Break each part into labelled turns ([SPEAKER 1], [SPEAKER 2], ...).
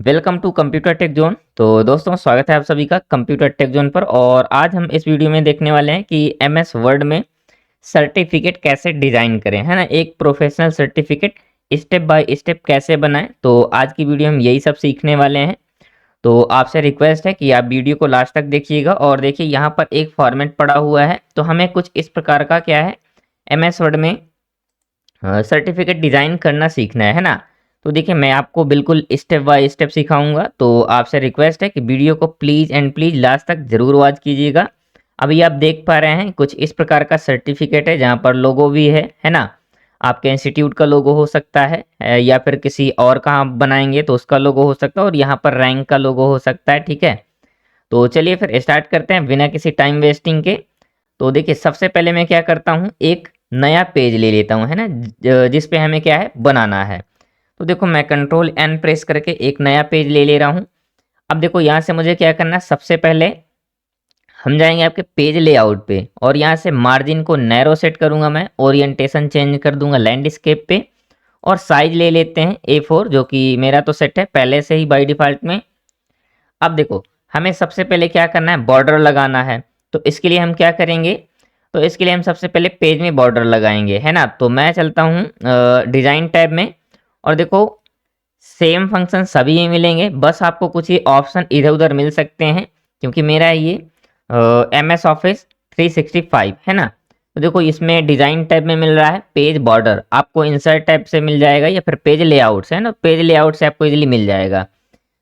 [SPEAKER 1] Welcome to computer tech zone. तो दोस्तों, स्वागत है आप सभी का कंप्यूटर टेक जोन पर। और आज हम इस वीडियो में देखने वाले हैं कि एमएस वर्ड में सर्टिफिकेट कैसे डिज़ाइन करें, है ना। एक professional certificate step by step कैसे बनाएं। तो आज की वीडियो हम यही सब सीखने वाले हैं। तो आपसे रिक्वेस्ट है कि आप वीडियो को लास्ट तक देखिएगा। और देखिए, यहाँ पर एक फॉर्मेट पड़ा हुआ है, तो हमें कुछ इस प्रकार का क्या है, एमएस वर्ड में सर्टिफिकेट डिज़ाइन करना सीखना है ना। तो देखिए, मैं आपको बिल्कुल स्टेप बाय स्टेप सिखाऊंगा। तो आपसे रिक्वेस्ट है कि वीडियो को प्लीज़ एंड प्लीज़ लास्ट तक ज़रूर वॉच कीजिएगा। अभी आप देख पा रहे हैं कुछ इस प्रकार का सर्टिफिकेट है, जहाँ पर लोगो भी है ना। आपके इंस्टीट्यूट का लोगो हो सकता है, या फिर किसी और का आप बनाएंगे तो उसका लोगो हो सकता है, और यहाँ पर रैंक का लोगो हो सकता है। ठीक है, तो चलिए फिर स्टार्ट करते हैं बिना किसी टाइम वेस्टिंग के। तो देखिए, सबसे पहले मैं क्या करता हूँ, एक नया पेज ले लेता हूँ, है ना, जिस पे हमें क्या है, बनाना है। तो देखो, मैं कंट्रोल एन प्रेस करके एक नया पेज ले रहा हूँ। अब देखो, यहाँ से मुझे क्या करना है, सबसे पहले हम जाएंगे आपके पेज लेआउट पे, और यहाँ से मार्जिन को नैरो सेट करूँगा मैं, ओरिएंटेशन चेंज कर दूंगा लैंडस्केप पे, और साइज ले लेते हैं A4, जो कि मेरा तो सेट है पहले से ही बाई डिफ़ॉल्ट में। अब देखो, हमें सबसे पहले क्या करना है, बॉर्डर लगाना है। तो इसके लिए हम क्या करेंगे, तो इसके लिए हम सबसे पहले पेज में बॉर्डर लगाएंगे, है ना। तो मैं चलता हूँ डिज़ाइन टैब में, और देखो, सेम फंक्शन सभी में मिलेंगे, बस आपको कुछ ही ऑप्शन इधर उधर मिल सकते हैं, क्योंकि मेरा ये MS ऑफिस 365 है ना। तो देखो, इसमें डिज़ाइन टैब में मिल रहा है पेज बॉर्डर, आपको इंसर्ट टैब से मिल जाएगा, या फिर पेज लेआउट से, है ना, पेज लेआउट से आपको इजीली मिल जाएगा।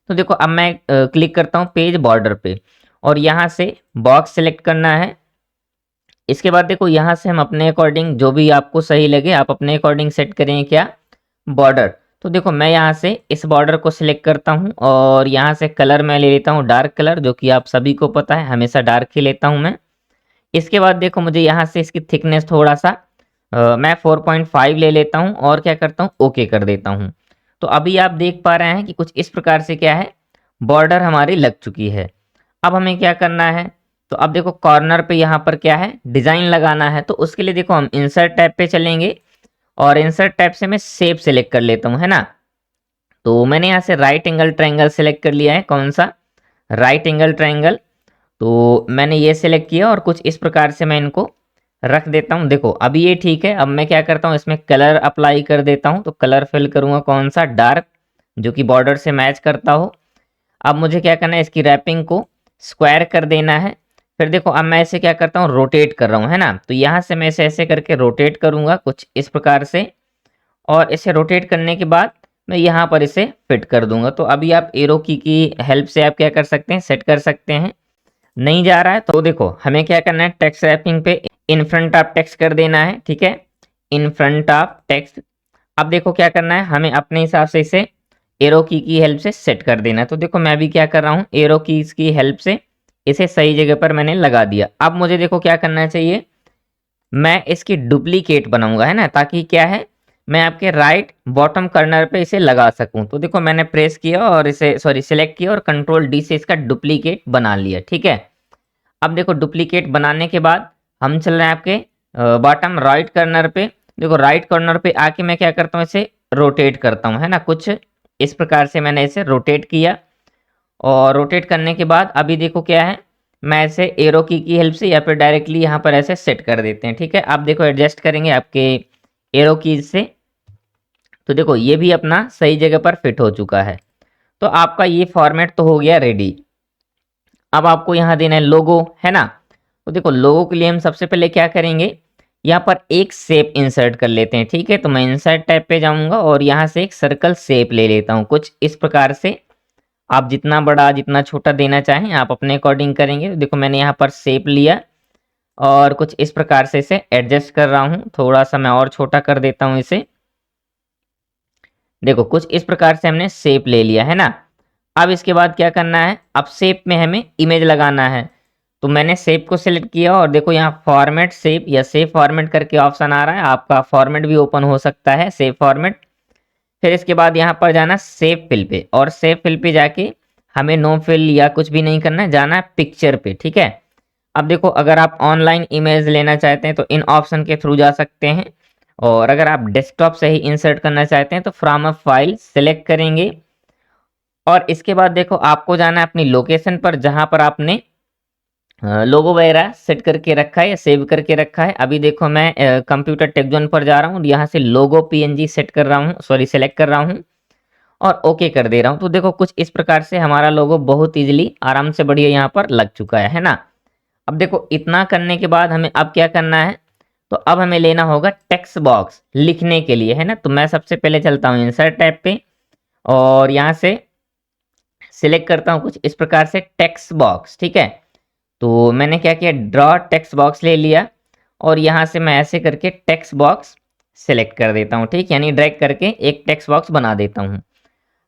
[SPEAKER 1] तो देखो, अब मैं क्लिक करता हूँ पेज बॉर्डर पे, और यहाँ से बॉक्स सेलेक्ट करना है। इसके बाद देखो, यहाँ से हम अपने अकॉर्डिंग, जो भी आपको सही लगे आप अपने अकॉर्डिंग सेट करें क्या, बॉर्डर। तो देखो, मैं यहाँ से इस बॉर्डर को सिलेक्ट करता हूँ, और यहाँ से कलर मैं ले लेता हूँ डार्क कलर, जो कि आप सभी को पता है हमेशा डार्क ही लेता हूँ मैं। इसके बाद देखो, मुझे यहाँ से इसकी थिकनेस थोड़ा सा मैं 4.5 ले लेता हूँ, और क्या करता हूँ, ओके कर देता हूँ। तो अभी आप देख पा रहे हैं कि कुछ इस प्रकार से क्या है, बॉर्डर हमारी लग चुकी है। अब हमें क्या करना है, तो अब देखो, कॉर्नर पे यहाँ पर क्या है, डिज़ाइन लगाना है। तो उसके लिए देखो, हम इंसर्ट टैब पे चलेंगे, और इंसर्ट टैब से मैं शेप सेलेक्ट कर लेता हूँ, है ना। तो मैंने यहाँ से राइट एंगल ट्रायंगल सेलेक्ट कर लिया है, कौन सा, राइट एंगल ट्रायंगल। तो मैंने ये सेलेक्ट किया, और कुछ इस प्रकार से मैं इनको रख देता हूँ। देखो, अभी ये ठीक है। अब मैं क्या करता हूँ, इसमें कलर अप्लाई कर देता हूँ। तो कलर फिल करूँगा कौन सा, डार्क, जो कि बॉर्डर से मैच करता हो। अब मुझे क्या करना है, इसकी रैपिंग को स्क्वायर कर देना है। फिर देखो, अब मैं इसे क्या करता हूँ, रोटेट कर रहा हूँ, है ना। तो यहाँ से मैं इसे ऐसे करके रोटेट करूँगा कुछ इस प्रकार से, और इसे रोटेट करने के बाद मैं यहाँ पर इसे फिट कर दूंगा। तो अभी आप एरो की हेल्प से आप क्या कर सकते हैं, सेट कर सकते हैं। नहीं जा रहा है तो देखो, हमें क्या करना है, टेक्स्ट रैपिंग पे इन फ्रंट ऑफ टेक्स्ट कर देना है। ठीक है, इन फ्रंट ऑफ टेक्स्ट। अब देखो, क्या करना है, हमें अपने हिसाब से इसे एरो की हेल्प से सेट कर देना है। तो देखो, मैं भी क्या कर रहा हूँ, एरो कीज की हेल्प से इसे सही जगह पर मैंने लगा दिया। अब मुझे देखो क्या करना चाहिए, मैं इसकी डुप्लीकेट बनाऊंगा, है ना, ताकि क्या है, मैं आपके राइट बॉटम कॉर्नर पे इसे लगा सकूं। तो देखो, मैंने प्रेस किया और इसे सिलेक्ट किया, और कंट्रोल डी से इसका डुप्लीकेट बना लिया। ठीक है, अब देखो, डुप्लीकेट बनाने के बाद हम चल रहे हैं आपके बॉटम राइट कॉर्नर पे। देखो, राइट कॉर्नर पे आके मैं क्या करता हूँ, इसे रोटेट करता हूँ, है ना। कुछ इस प्रकार से मैंने इसे रोटेट किया, और रोटेट करने के बाद अभी देखो क्या है, मैं ऐसे एरो की हेल्प से, या फिर डायरेक्टली यहाँ पर ऐसे सेट कर देते हैं। ठीक है, आप देखो, एडजस्ट करेंगे आपके एरो कीज से। तो देखो, ये भी अपना सही जगह पर फिट हो चुका है। तो आपका ये फॉर्मेट तो हो गया रेडी। अब आपको यहाँ देना है लोगो, है ना। तो देखो, लोगो के लिए हम सबसे पहले क्या करेंगे, यहाँ पर एक शेप इंसर्ट कर लेते हैं। ठीक है, तो मैं इंसर्ट टैब पे जाऊँगा, और यहाँ से एक सर्कल शेप ले लेता हूँ कुछ इस प्रकार से। आप जितना बड़ा जितना छोटा देना चाहें आप अपने अकॉर्डिंग करेंगे। तो देखो, मैंने यहाँ पर शेप लिया, और कुछ इस प्रकार से इसे एडजस्ट कर रहा हूँ। थोड़ा सा मैं और छोटा कर देता हूँ इसे। देखो, कुछ इस प्रकार से हमने शेप ले लिया, है ना। अब इसके बाद क्या करना है, अब शेप में हमें इमेज लगाना है। तो मैंने शेप को सिलेक्ट किया, और देखो, यहाँ फॉर्मेट शेप या शेप फॉर्मेट करके ऑप्शन आ रहा है। आपका फॉर्मेट भी ओपन हो सकता है, शेप फॉर्मेट। फिर इसके बाद यहाँ पर जाना सेव फिल पे, और सेव फिल पे जाके हमें नो फिल या कुछ भी नहीं करना है, जाना है पिक्चर पे। ठीक है, अब देखो, अगर आप ऑनलाइन इमेज लेना चाहते हैं तो इन ऑप्शन के थ्रू जा सकते हैं, और अगर आप डेस्कटॉप से ही इंसर्ट करना चाहते हैं तो फ्रॉम अ फाइल सेलेक्ट करेंगे, और इसके बाद देखो आपको जाना है अपनी लोकेशन पर जहां पर आपने लोगो वगैरह सेट करके रखा है या सेव करके रखा है। अभी देखो मैं कंप्यूटर टेक जोन पर जा रहा हूँ, यहाँ से लोगो पीएनजी सेट कर रहा हूँ, सॉरी सेलेक्ट कर रहा हूँ और ओके कर दे रहा हूँ। तो देखो कुछ इस प्रकार से हमारा लोगो बहुत इजीली आराम से बढ़िया यहाँ पर लग चुका है ना। अब देखो इतना करने के बाद हमें अब क्या करना है, तो अब हमें लेना होगा टेक्स्ट बॉक्स लिखने के लिए, है ना। तो मैं सबसे पहले चलता हूँ इंसर्ट टैब पे और यहाँ से सिलेक्ट करता हूँ कुछ इस प्रकार से टेक्स्ट बॉक्स, ठीक है। तो मैंने क्या किया, ड्रॉ टेक्स्ट बॉक्स ले लिया और यहाँ से मैं ऐसे करके टेक्स्ट बॉक्स सिलेक्ट कर देता हूँ, ठीक, यानी ड्रैग करके एक टेक्स्ट बॉक्स बना देता हूँ।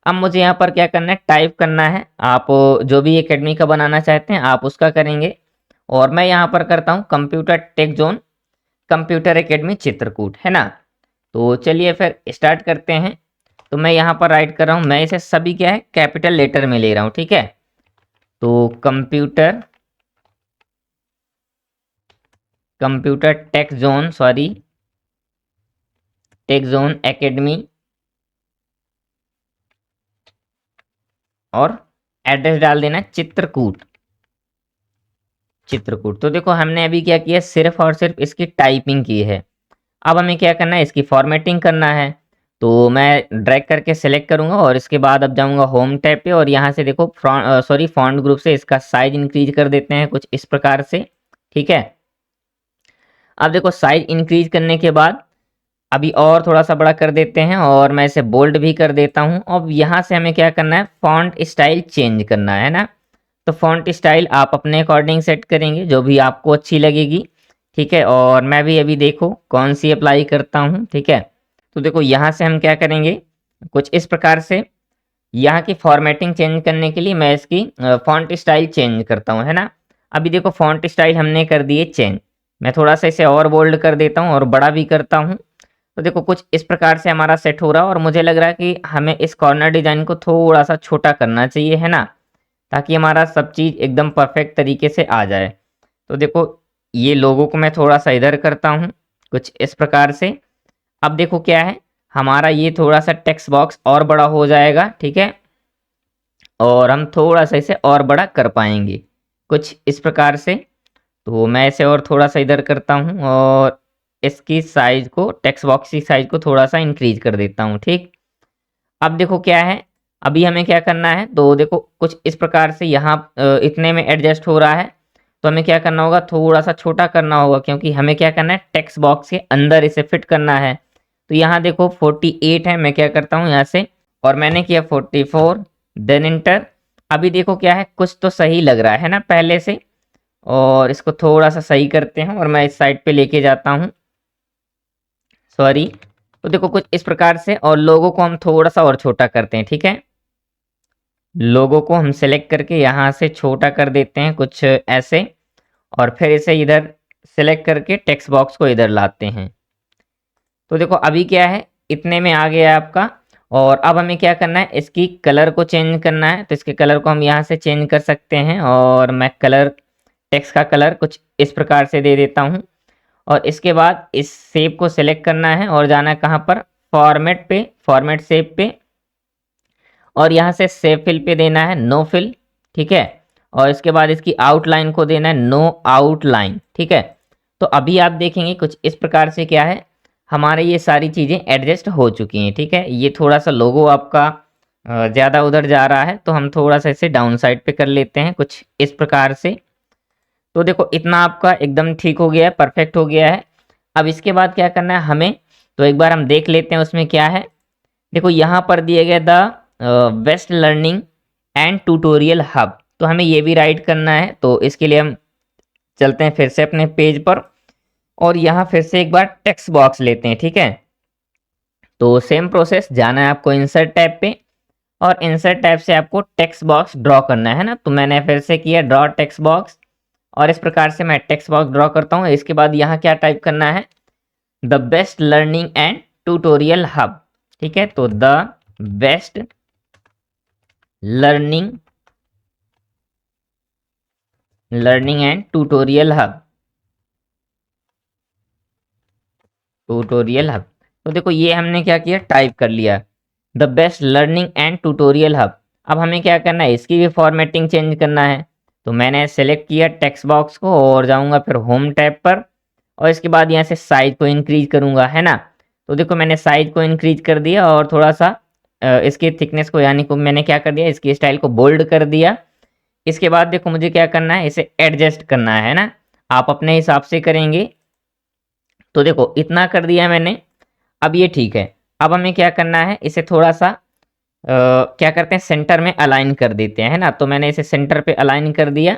[SPEAKER 1] अब मुझे यहाँ पर क्या करना है, टाइप करना है। आप जो भी एकेडमी का बनाना चाहते हैं आप उसका करेंगे और मैं यहाँ पर करता हूँ computer tech zone computer academy Chitrakoot, है ना। तो चलिए फिर स्टार्ट करते हैं। तो मैं यहाँ पर राइट कर रहा हूँ, मैं इसे सभी क्या है कैपिटल लेटर में ले रहा हूँ, ठीक है। तो computer tech zone, sorry take zone academy और एड्रेस डाल देना चित्रकूट। चित्रकूट तो देखो हमने अभी क्या किया, सिर्फ और सिर्फ इसकी टाइपिंग की है। अब हमें क्या करना है, इसकी फॉर्मेटिंग करना है। तो मैं ड्रैग करके सेलेक्ट करूंगा और इसके बाद अब जाऊंगा होम टैब पे और यहाँ से देखो सॉरी फॉन्ट ग्रुप से इसका साइज इंक्रीज कर देते हैं कुछ इस प्रकार से, ठीक है। अब देखो साइज इंक्रीज करने के बाद अभी और थोड़ा सा बड़ा कर देते हैं और मैं इसे बोल्ड भी कर देता हूँ। अब यहाँ से हमें क्या करना है, फॉन्ट स्टाइल चेंज करना है ना। तो फॉन्ट स्टाइल आप अपने अकॉर्डिंग सेट करेंगे जो भी आपको अच्छी लगेगी, ठीक है। और मैं भी अभी देखो कौन सी अप्लाई करता हूँ, ठीक है। तो देखो यहाँ से हम क्या करेंगे, कुछ इस प्रकार से यहाँ की फॉर्मेटिंग चेंज करने के लिए मैं इसकी फॉन्ट स्टाइल चेंज करता हूँ, है ना। अभी देखो फॉन्ट स्टाइल हमने कर दिए चेंज, मैं थोड़ा सा इसे और बोल्ड कर देता हूँ और बड़ा भी करता हूँ। तो देखो कुछ इस प्रकार से हमारा सेट हो रहा है और मुझे लग रहा है कि हमें इस कॉर्नर डिजाइन को थोड़ा सा छोटा करना चाहिए, है ना, ताकि हमारा सब चीज़ एकदम परफेक्ट तरीके से आ जाए। तो देखो ये लोगों को मैं थोड़ा सा इधर करता हूँ कुछ इस प्रकार से। अब देखो क्या है, हमारा ये थोड़ा सा टेक्स्ट बॉक्स और बड़ा हो जाएगा, ठीक है। और हम थोड़ा सा इसे और बड़ा कर पाएंगे कुछ इस प्रकार से। तो मैं इसे और थोड़ा सा इधर करता हूँ और इसकी साइज को, टेक्स्ट बॉक्स की साइज को थोड़ा सा इंक्रीज कर देता हूँ, ठीक। अब देखो क्या है, अभी हमें क्या करना है, तो देखो कुछ इस प्रकार से यहाँ इतने में एडजस्ट हो रहा है। तो हमें क्या करना होगा, थोड़ा सा छोटा करना होगा क्योंकि हमें क्या करना है, टेक्स्ट बॉक्स के अंदर इसे फिट करना है। तो यहाँ देखो 48 है, मैं क्या करता हूँ यहाँ से और मैंने किया 44, देन इंटर। अभी देखो क्या है, कुछ तो सही लग रहा है ना पहले से। और इसको थोड़ा सा सही करते हैं और मैं इस साइड पे लेके जाता हूँ, सॉरी। तो देखो कुछ इस प्रकार से और लोगों को हम थोड़ा सा और छोटा करते हैं, ठीक है। लोगों को हम सेलेक्ट करके यहाँ से छोटा कर देते हैं कुछ ऐसे और फिर इसे इधर सेलेक्ट करके टेक्स्ट बॉक्स को इधर लाते हैं। तो देखो अभी क्या है, इतने में आ गया आपका। और अब हमें क्या करना है, इसकी कलर को चेंज करना है। तो इसके कलर को हम यहाँ से चेंज कर सकते हैं और मैं कलर, टेक्स्ट का कलर कुछ इस प्रकार से दे देता हूँ। और इसके बाद इस शेप को सिलेक्ट करना है और जाना है कहाँ पर, फॉर्मेट पे, फॉर्मेट शेप पे और यहाँ से सेव फिल पे देना है नो फिल, ठीक है। और इसके बाद इसकी आउटलाइन को देना है नो आउटलाइन, ठीक है। तो अभी आप देखेंगे कुछ इस प्रकार से क्या है, हमारे ये सारी चीज़ें एडजस्ट हो चुकी हैं, ठीक है। ये थोड़ा सा लोगो आपका ज़्यादा उधर जा रहा है तो हम थोड़ा सा इसे डाउन साइड पे कर लेते हैं कुछ इस प्रकार से। तो देखो इतना आपका एकदम ठीक हो गया है, परफेक्ट हो गया है। अब इसके बाद क्या करना है हमें, तो एक बार हम देख लेते हैं उसमें क्या है। देखो यहाँ पर दिया गया the best learning and tutorial hub, तो हमें ये भी राइट करना है। तो इसके लिए हम चलते हैं फिर से अपने पेज पर और यहाँ फिर से एक बार टेक्स्ट बॉक्स लेते हैं, ठीक है। तो सेम प्रोसेस, जाना है आपको इंसर्ट टैब पे और इंसर्ट टैब से आपको टेक्स्ट बॉक्स ड्रॉ करना है ना। तो मैंने फिर से किया ड्रॉ टेक्स्ट बॉक्स और इस प्रकार से मैं टेक्स्ट बॉक्स ड्रॉ करता हूँ। इसके बाद यहाँ क्या टाइप करना है, the best learning and tutorial hub, ठीक है। तो the best learning and tutorial hub. तो देखो ये हमने क्या किया, टाइप कर लिया the best learning and tutorial hub. अब हमें क्या करना है, इसकी भी फॉर्मेटिंग चेंज करना है। तो मैंने सेलेक्ट किया टेक्स्ट बॉक्स को और जाऊंगा फिर होम टैब पर, और इसके बाद यहाँ से साइज को इंक्रीज करूंगा, है ना। तो देखो मैंने साइज को इंक्रीज कर दिया और थोड़ा सा इसकी थिकनेस को, यानी को मैंने क्या कर दिया, इसकी स्टाइल को बोल्ड कर दिया। इसके बाद देखो मुझे क्या करना है, इसे एडजस्ट करना है ना, आप अपने हिसाब से करेंगे। तो देखो इतना कर दिया मैंने, अब ये ठीक है। अब हमें क्या करना है, इसे थोड़ा सा क्या करते हैं, सेंटर में अलाइन कर देते हैं, है ना। तो मैंने इसे सेंटर पे अलाइन कर दिया,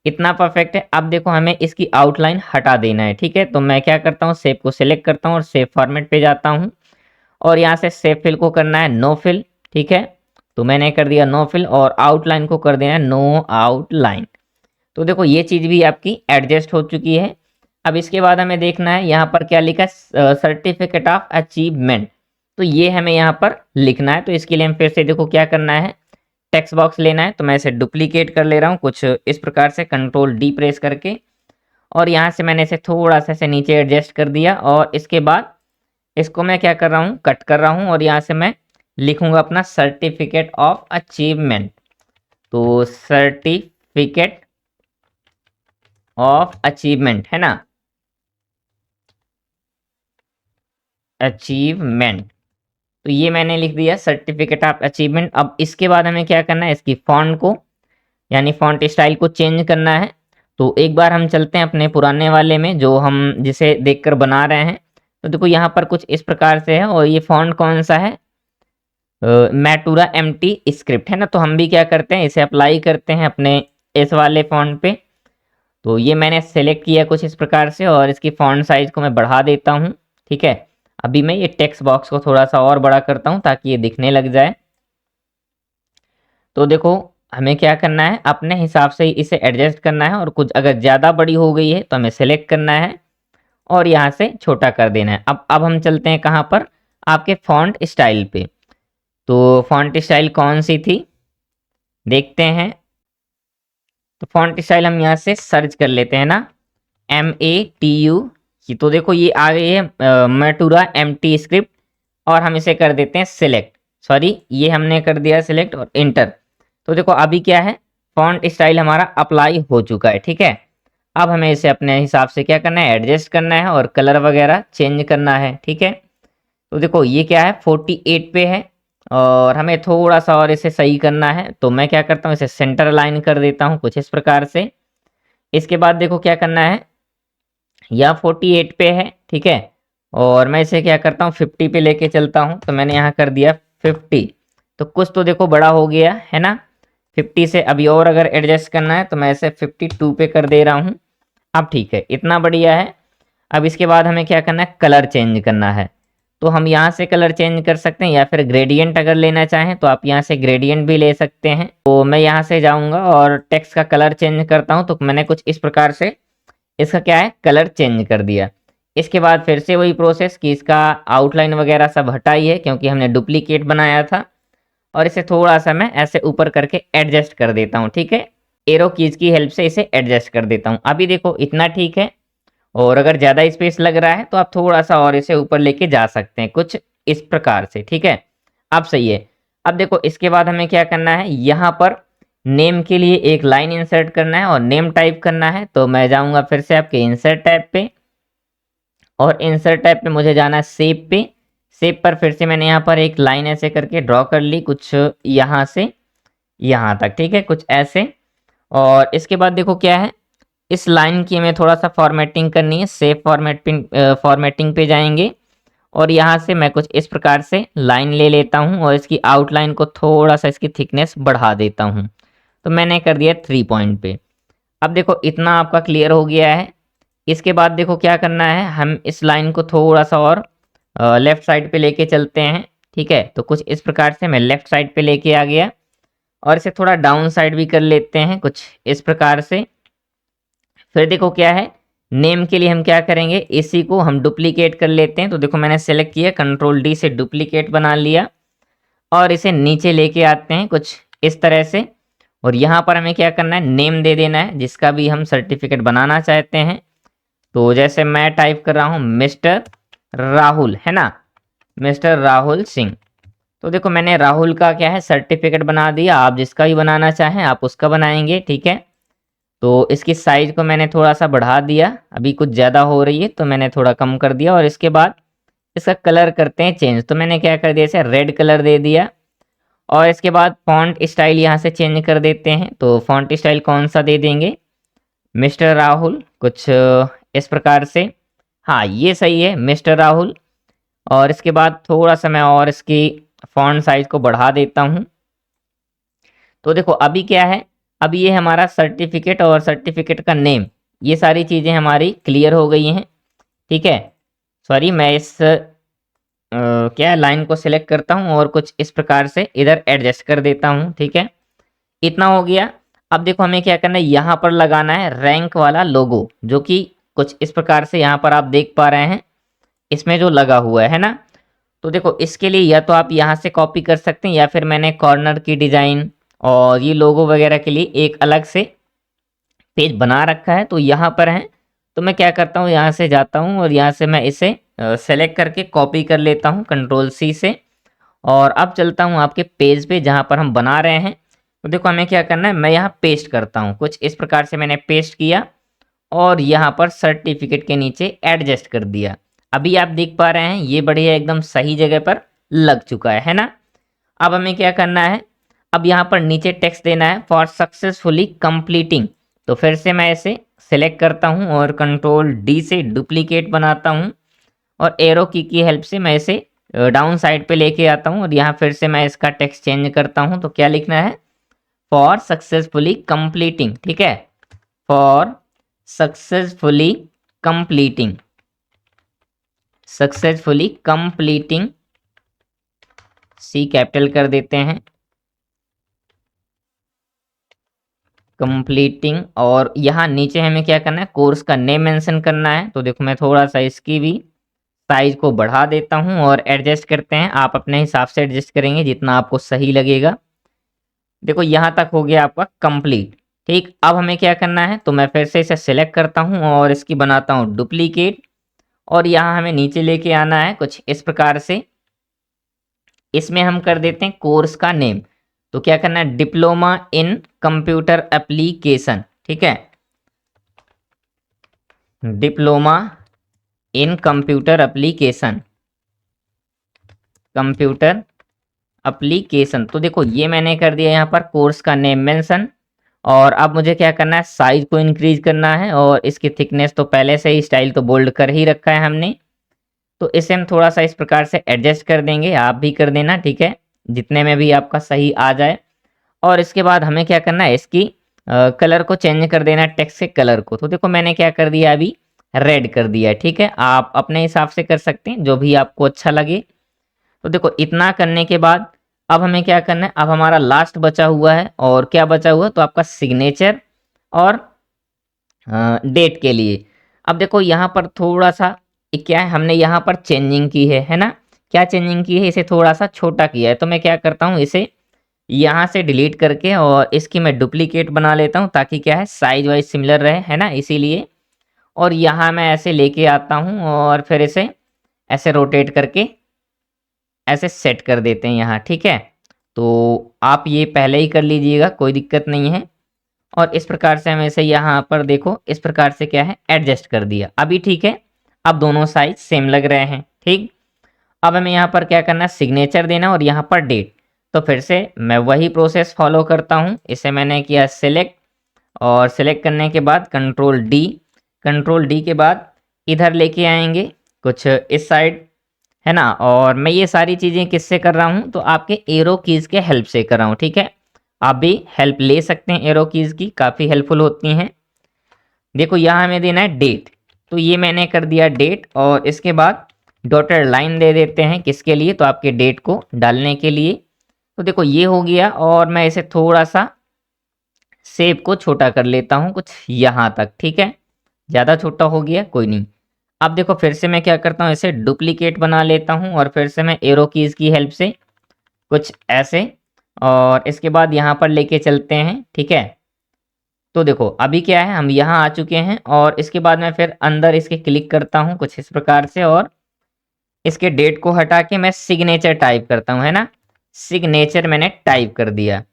[SPEAKER 1] इतना परफेक्ट है। अब देखो हमें इसकी आउटलाइन हटा देना है, ठीक है। तो मैं क्या करता हूँ, शेप को सिलेक्ट करता हूँ और शेप फॉर्मेट पे जाता हूँ, और यहाँ से शेप फिल को करना है नो फिल, ठीक है। तो मैंने कर दिया नो फिल, और आउटलाइन को कर देना है नो आउटलाइन। तो देखो ये चीज़ भी आपकी एडजस्ट हो चुकी है। अब इसके बाद हमें देखना है यहाँ पर क्या लिखा है, सर्टिफिकेट ऑफ अचीवमेंट। तो ये हमें यहाँ पर लिखना है। तो इसके लिए हम फिर से देखो क्या करना है, टेक्स्ट बॉक्स लेना है। तो मैं इसे डुप्लीकेट कर ले रहा हूँ कुछ इस प्रकार से, कंट्रोल डी प्रेस करके, और यहाँ से मैंने इसे थोड़ा सा से नीचे एडजस्ट कर दिया। और इसके बाद इसको मैं क्या कर रहा हूँ, कट कर रहा हूँ, और यहाँ से मैं लिखूंगा अपना सर्टिफिकेट ऑफ अचीवमेंट। तो सर्टिफिकेट ऑफ अचीवमेंट, है ना, अचीवमेंट। तो ये मैंने लिख दिया सर्टिफिकेट ऑफ अचीवमेंट। अब इसके बाद हमें क्या करना है, इसकी फॉन्ट को, यानी फॉन्ट स्टाइल को चेंज करना है। तो एक बार हम चलते हैं अपने पुराने वाले में, जो हम जिसे देखकर बना रहे हैं। तो देखो यहाँ पर कुछ इस प्रकार से है, और ये फॉन्ट कौन सा है, मैटूरा एमटी स्क्रिप्ट, है ना। तो हम भी क्या करते हैं, इसे अप्लाई करते हैं अपने इस वाले फॉन्ट पे। तो ये मैंने सेलेक्ट किया कुछ इस प्रकार से, और इसकी फॉन्ट साइज को मैं बढ़ा देता हूँ, ठीक है। अभी मैं ये टेक्स्ट बॉक्स को थोड़ा सा और बड़ा करता हूँ ताकि ये दिखने लग जाए। तो देखो हमें क्या करना है, अपने हिसाब से ही इसे एडजस्ट करना है, और कुछ अगर ज़्यादा बड़ी हो गई है तो हमें सेलेक्ट करना है और यहाँ से छोटा कर देना है। अब हम चलते हैं कहाँ पर, आपके फॉन्ट स्टाइल पे। तो फॉन्ट स्टाइल कौन सी थी देखते हैं। तो फॉन्ट स्टाइल हम यहाँ से सर्च कर लेते हैं ना, MATU की। तो देखो ये आ गई है मैटूरा MT स्क्रिप्ट, और हम इसे कर देते हैं सिलेक्ट, सॉरी ये हमने कर दिया सिलेक्ट और इंटर। तो देखो अभी क्या है, फॉन्ट स्टाइल हमारा अप्लाई हो चुका है, ठीक है। अब हमें इसे अपने हिसाब से क्या करना है, एडजस्ट करना है और कलर वगैरह चेंज करना है, ठीक है। तो देखो ये क्या है, 48 पे है, और हमें थोड़ा सा और इसे सही करना है। तो मैं क्या करता हूँ, इसे सेंटर लाइन कर देता हूँ कुछ इस प्रकार से। इसके बाद देखो क्या करना है, या 48 पे है, ठीक है, और मैं इसे क्या करता हूँ 50 पे लेके चलता हूँ। तो मैंने यहाँ कर दिया 50। तो कुछ तो देखो बड़ा हो गया है ना 50 से। अभी और अगर एडजस्ट करना है तो मैं इसे 52 पे कर दे रहा हूँ। अब ठीक है, इतना बढ़िया है। अब इसके बाद हमें क्या करना है, कलर चेंज करना है। तो हम यहाँ से कलर चेंज कर सकते हैं, या फिर ग्रेडियंट अगर लेना चाहें तो आप यहाँ से ग्रेडियंट भी ले सकते हैं। तो मैं यहाँ से जाऊँगा और टेक्स्ट का कलर चेंज करता हूँ। तो मैंने कुछ इस प्रकार से इसका क्या है, कलर चेंज कर दिया। इसके बाद फिर से वही प्रोसेस कि इसका आउटलाइन वगैरह सब हटाई है, क्योंकि हमने डुप्लीकेट बनाया था। और इसे थोड़ा सा मैं ऐसे ऊपर करके एडजस्ट कर देता हूँ, ठीक है। एरो कीज की हेल्प से इसे एडजस्ट कर देता हूँ। अभी देखो इतना ठीक है, और अगर ज़्यादा स्पेस लग रहा है तो आप थोड़ा सा और इसे ऊपर लेके जा सकते हैं कुछ इस प्रकार से, ठीक है। अब सही है। अब देखो इसके बाद हमें क्या करना है, यहाँ पर नेम के लिए एक लाइन इंसर्ट करना है और नेम टाइप करना है। तो मैं जाऊँगा फिर से आपके इंसर्ट टैब पे, और इंसर्ट टैब पे मुझे जाना है शेप पे। शेप पर फिर से मैंने यहाँ पर एक लाइन ऐसे करके ड्रॉ कर ली, कुछ यहाँ से यहाँ तक, ठीक है, कुछ ऐसे। और इसके बाद देखो क्या है, इस लाइन की हमें थोड़ा सा फॉर्मेटिंग करनी है। सेव फॉर्मेटिंग पे जाएंगे, और यहाँ से मैं कुछ इस प्रकार से लाइन ले लेता हूँ, और इसकी आउटलाइन को थोड़ा सा इसकी थिकनेस बढ़ा देता हूँ। तो मैंने कर दिया 3 पॉइंट पे। अब देखो इतना आपका क्लियर हो गया है। इसके बाद देखो क्या करना है, हम इस लाइन को थोड़ा सा और लेफ्ट साइड पे लेके चलते हैं, ठीक है। तो कुछ इस प्रकार से मैं लेफ्ट साइड पे लेके आ गया, और इसे थोड़ा डाउन साइड भी कर लेते हैं कुछ इस प्रकार से। फिर देखो क्या है, नेम के लिए हम क्या करेंगे, इसी को हम डुप्लीकेट कर लेते हैं। तो देखो मैंने सेलेक्ट किया, कंट्रोल डी से डुप्लीकेट बना लिया, और इसे नीचे लेके आते हैं कुछ इस तरह से। और यहाँ पर हमें क्या करना है, नेम दे देना है जिसका भी हम सर्टिफिकेट बनाना चाहते हैं। तो जैसे मैं टाइप कर रहा हूँ मिस्टर राहुल, है ना, मिस्टर राहुल सिंह। तो देखो मैंने राहुल का क्या है सर्टिफिकेट बना दिया, आप जिसका भी बनाना चाहें आप उसका बनाएंगे, ठीक है। तो इसकी साइज को मैंने थोड़ा सा बढ़ा दिया, अभी कुछ ज़्यादा हो रही है तो मैंने थोड़ा कम कर दिया। और इसके बाद इसका कलर करते हैं चेंज, तो मैंने क्या कर दिया, इसे रेड कलर दे दिया। और इसके बाद फॉन्ट स्टाइल यहाँ से चेंज कर देते हैं, तो फॉन्ट स्टाइल कौन सा दे देंगे, मिस्टर राहुल कुछ इस प्रकार से। हाँ ये सही है, मिस्टर राहुल। और इसके बाद थोड़ा सा मैं और इसकी फॉन्ट साइज को बढ़ा देता हूँ। तो देखो अभी क्या है, अब ये हमारा सर्टिफिकेट और सर्टिफिकेट का नेम, ये सारी चीज़ें हमारी क्लियर हो गई हैं, ठीक है। सॉरी मैं इस क्या लाइन को सिलेक्ट करता हूँ और कुछ इस प्रकार से इधर एडजस्ट कर देता हूँ, ठीक है। इतना हो गया। अब देखो हमें क्या करना है, यहाँ पर लगाना है रैंक वाला लोगो, जो कि कुछ इस प्रकार से यहाँ पर आप देख पा रहे हैं इसमें जो लगा हुआ है ना। तो देखो इसके लिए या तो आप यहाँ से कॉपी कर सकते हैं, या फिर मैंने कॉर्नर की डिज़ाइन और ये लोगो वगैरह के लिए एक अलग से पेज बना रखा है, तो यहाँ पर है। तो मैं क्या करता हूँ, यहाँ से जाता हूँ और यहाँ से मैं इसे सेलेक्ट करके कॉपी कर लेता हूँ कंट्रोल सी से। और अब चलता हूँ आपके पेज पे जहाँ पर हम बना रहे हैं। तो देखो हमें क्या करना है, मैं यहाँ पेस्ट करता हूँ, कुछ इस प्रकार से मैंने पेस्ट किया और यहाँ पर सर्टिफिकेट के नीचे एडजस्ट कर दिया। अभी आप देख पा रहे हैं ये बढ़िया एकदम सही जगह पर लग चुका है ना। अब हमें क्या करना है, अब यहाँ पर नीचे टेक्स्ट देना है फॉर सक्सेसफुली कंप्लीटिंग। तो फिर से मैं इसे सेलेक्ट करता हूँ और कंट्रोल डी से डुप्लीकेट बनाता हूँ और एरो की हेल्प से मैं इसे डाउन साइड पे लेके आता हूँ और यहाँ फिर से मैं इसका टेक्स्ट चेंज करता हूँ। तो क्या लिखना है, फॉर सक्सेसफुली कंप्लीटिंग, ठीक है, for successfully completing, successfully completing, C capital कर देते हैं, कंप्लीटिंग। और यहाँ नीचे हमें क्या करना है, कोर्स का नेम मेंशन करना है। तो देखो मैं थोड़ा सा इसकी भी साइज को बढ़ा देता हूँ और एडजस्ट करते हैं, आप अपने हिसाब से एडजस्ट करेंगे जितना आपको सही लगेगा। देखो यहाँ तक हो गया आपका कंप्लीट, ठीक। अब हमें क्या करना है, तो मैं फिर से इसे सिलेक्ट करता हूँ और इसकी बनाता हूँ डुप्लीकेट। और यहाँ हमें नीचे लेके आना है कुछ इस प्रकार से, इसमें हम कर देते हैं कोर्स का नेम। तो क्या करना है, डिप्लोमा इन कंप्यूटर एप्लीकेशन, ठीक है, diploma in computer application, computer application. तो देखो ये मैंने कर दिया यहाँ पर कोर्स का नेम मेंशन। और अब मुझे क्या करना है, साइज को इंक्रीज करना है और इसकी थिकनेस तो पहले से ही स्टाइल तो बोल्ड कर ही रखा है हमने, तो इसे हम थोड़ा सा इस प्रकार से एडजस्ट कर देंगे, आप भी कर देना, ठीक है, जितने में भी आपका सही आ जाए। और इसके बाद हमें क्या करना है, इसकी कलर को चेंज कर देना है, टेक्स्ट के कलर को। तो देखो मैंने क्या कर दिया, अभी रेड कर दिया है, ठीक है, आप अपने हिसाब से कर सकते हैं जो भी आपको अच्छा लगे। तो देखो इतना करने के बाद अब हमें क्या करना है, अब हमारा लास्ट बचा हुआ है, और क्या बचा हुआ है, तो आपका सिग्नेचर और डेट के लिए। अब देखो यहाँ पर थोड़ा सा क्या है, हमने यहाँ पर चेंजिंग की है ना। क्या चेंजिंग की है, इसे थोड़ा सा छोटा किया है। तो मैं क्या करता हूँ, इसे यहाँ से डिलीट करके और इसकी मैं डुप्लीकेट बना लेता हूँ, ताकि क्या है साइज वाइज सिमिलर रहे, है ना, इसीलिए। और यहाँ मैं ऐसे लेके आता हूँ और फिर इसे ऐसे रोटेट करके ऐसे सेट कर देते हैं यहाँ, ठीक है। तो आप ये पहले ही कर लीजिएगा, कोई दिक्कत नहीं है। और इस प्रकार से हम इसे यहाँ पर देखो इस प्रकार से क्या है एडजस्ट कर दिया, अभी ठीक है। अब दोनों साइज सेम लग रहे हैं, ठीक। अब हमें यहाँ पर क्या करना है, सिग्नेचर देना और यहाँ पर डेट। तो फिर से मैं वही प्रोसेस फॉलो करता हूँ, इसे मैंने किया सिलेक्ट और सिलेक्ट करने के बाद कंट्रोल डी, कंट्रोल डी के बाद इधर लेके आएंगे कुछ इस साइड, है ना। और मैं ये सारी चीज़ें किससे कर रहा हूँ, तो आपके एरो कीज़ के हेल्प से कर रहा हूँ, ठीक है। आप भी हेल्प ले सकते हैं एरो कीज़ की, काफ़ी हेल्पफुल होती हैं। देखो यहाँ हमें देना है डेट, तो ये मैंने कर दिया डेट। और इसके बाद डॉटेड लाइन दे देते हैं, किसके लिए, तो आपके डेट को डालने के लिए। तो देखो ये हो गया और मैं इसे थोड़ा सा शेप को छोटा कर लेता हूँ कुछ यहाँ तक, ठीक है, ज़्यादा छोटा हो गया कोई नहीं। अब देखो फिर से मैं क्या करता हूँ, इसे डुप्लीकेट बना लेता हूँ और फिर से मैं एरो कीज़ की हेल्प से कुछ ऐसे, और इसके बाद यहाँ पर लेके चलते हैं, ठीक है। तो देखो अभी क्या है, हम यहाँ आ चुके हैं और इसके बाद मैं फिर अंदर इसके क्लिक करता हूँ कुछ इस प्रकार से, और इसके डेट को हटा के मैं सिग्नेचर टाइप करता हूँ, है ना। सिग्नेचर मैंने टाइप कर दिया।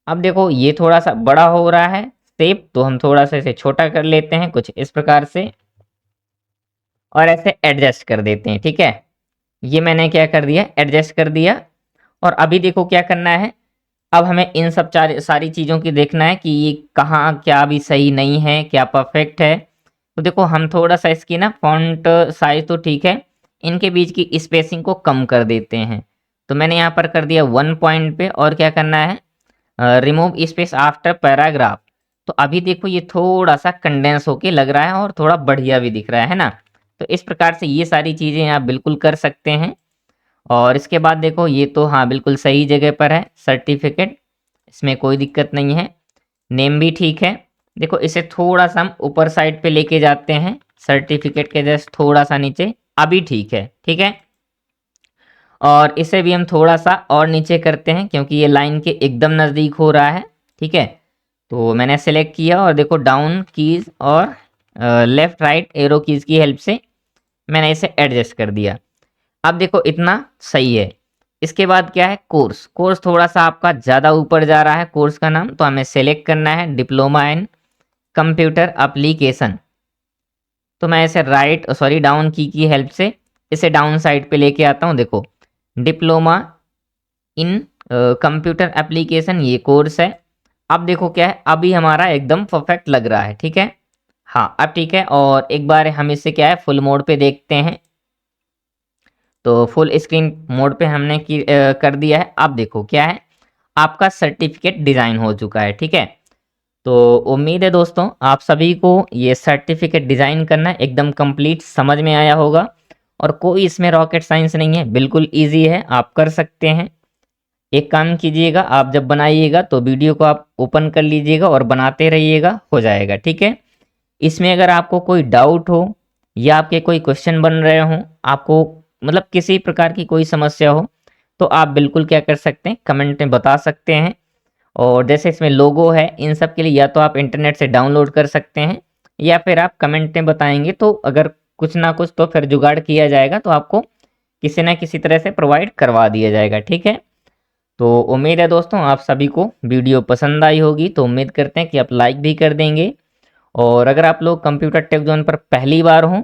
[SPEAKER 1] अब देखो ये थोड़ा सा बड़ा हो रहा है शेप, तो हम थोड़ा सा इसे छोटा कर लेते हैं कुछ इस प्रकार से और ऐसे एडजस्ट कर देते हैं। ठीक है, ये मैंने क्या कर दिया, एडजस्ट कर दिया। और अभी देखो क्या करना है, अब हमें इन सब सारी चीज़ों की देखना है कि ये कहाँ क्या अभी सही नहीं है, क्या परफेक्ट है। तो देखो हम थोड़ा सा इसकी ना फॉन्ट साइज तो ठीक है, इनके बीच की स्पेसिंग को कम कर देते हैं। तो मैंने यहाँ पर कर दिया 1 पॉइंट पे, और क्या करना है, रिमूव स्पेस आफ्टर पैराग्राफ। तो अभी देखो ये थोड़ा सा कंडेंस होके लग रहा है और थोड़ा बढ़िया भी दिख रहा है ना। तो इस प्रकार से ये सारी चीज़ें आप बिल्कुल कर सकते हैं। और इसके बाद देखो ये तो हाँ बिल्कुल सही जगह पर है सर्टिफिकेट, इसमें कोई दिक्कत नहीं है। नेम भी ठीक है। देखो इसे थोड़ा सा हम ऊपर साइड पे लेके जाते हैं, सर्टिफिकेट के जस्ट थोड़ा सा नीचे, अभी ठीक है। ठीक है, और इसे भी हम थोड़ा सा और नीचे करते हैं क्योंकि ये लाइन के एकदम नज़दीक हो रहा है। ठीक है, तो मैंने सेलेक्ट किया और देखो डाउन कीज़ और लेफ़्ट राइट एरो कीज़ की हेल्प से मैंने इसे एडजस्ट कर दिया। अब देखो इतना सही है। इसके बाद क्या है, कोर्स। कोर्स थोड़ा सा आपका ज़्यादा ऊपर जा रहा है कोर्स का नाम, तो हमें सेलेक्ट करना है डिप्लोमा इन कंप्यूटर एप्लीकेशन। तो मैं इसे डाउन की हेल्प से इसे डाउन साइड पे लेके आता हूँ। देखो डिप्लोमा इन कंप्यूटर एप्लीकेशन ये कोर्स है। अब देखो क्या है, अभी हमारा एकदम परफेक्ट लग रहा है। ठीक है, हाँ अब ठीक है। और एक बार हम इसे क्या है फुल मोड पे देखते हैं। तो फुल स्क्रीन मोड पे हमने कर दिया है। अब देखो क्या है, आपका सर्टिफिकेट डिज़ाइन हो चुका है। ठीक है, तो उम्मीद है दोस्तों आप सभी को ये सर्टिफिकेट डिज़ाइन करना एकदम कंप्लीट समझ में आया होगा और कोई इसमें रॉकेट साइंस नहीं है, बिल्कुल इजी है, आप कर सकते हैं। एक काम कीजिएगा, आप जब बनाइएगा तो वीडियो को आप ओपन कर लीजिएगा और बनाते रहिएगा, हो जाएगा। ठीक है, इसमें अगर आपको कोई डाउट हो या आपके कोई क्वेश्चन बन रहे हों, आपको मतलब किसी प्रकार की कोई समस्या हो, तो आप बिल्कुल क्या कर सकते हैं, कमेंट में बता सकते हैं। और जैसे इसमें लोगो है, इन सब के लिए या तो आप इंटरनेट से डाउनलोड कर सकते हैं या फिर आप कमेंट में बताएंगे तो अगर कुछ ना कुछ तो फिर जुगाड़ किया जाएगा, तो आपको किसी ना किसी तरह से प्रोवाइड करवा दिया जाएगा। ठीक है, तो उम्मीद है दोस्तों आप सभी को वीडियो पसंद आई होगी, तो उम्मीद करते हैं कि आप लाइक भी कर देंगे। और अगर आप लोग कंप्यूटर टेक जोन पर पहली बार हों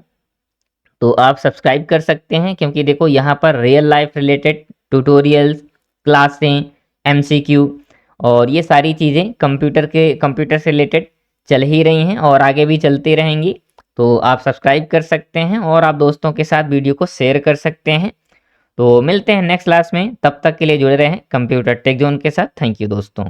[SPEAKER 1] तो आप सब्सक्राइब कर सकते हैं, क्योंकि देखो यहाँ पर रियल लाइफ रिलेटेड ट्यूटोरियल्स, क्लासें, एमसीक्यू और ये सारी चीज़ें कंप्यूटर से रिलेटेड चल ही रही हैं और आगे भी चलती रहेंगी। तो आप सब्सक्राइब कर सकते हैं और आप दोस्तों के साथ वीडियो को शेयर कर सकते हैं। तो मिलते हैं नेक्स्ट क्लास में, तब तक के लिए जुड़े रहें कंप्यूटर टेक जोन के साथ। थैंक यू दोस्तों।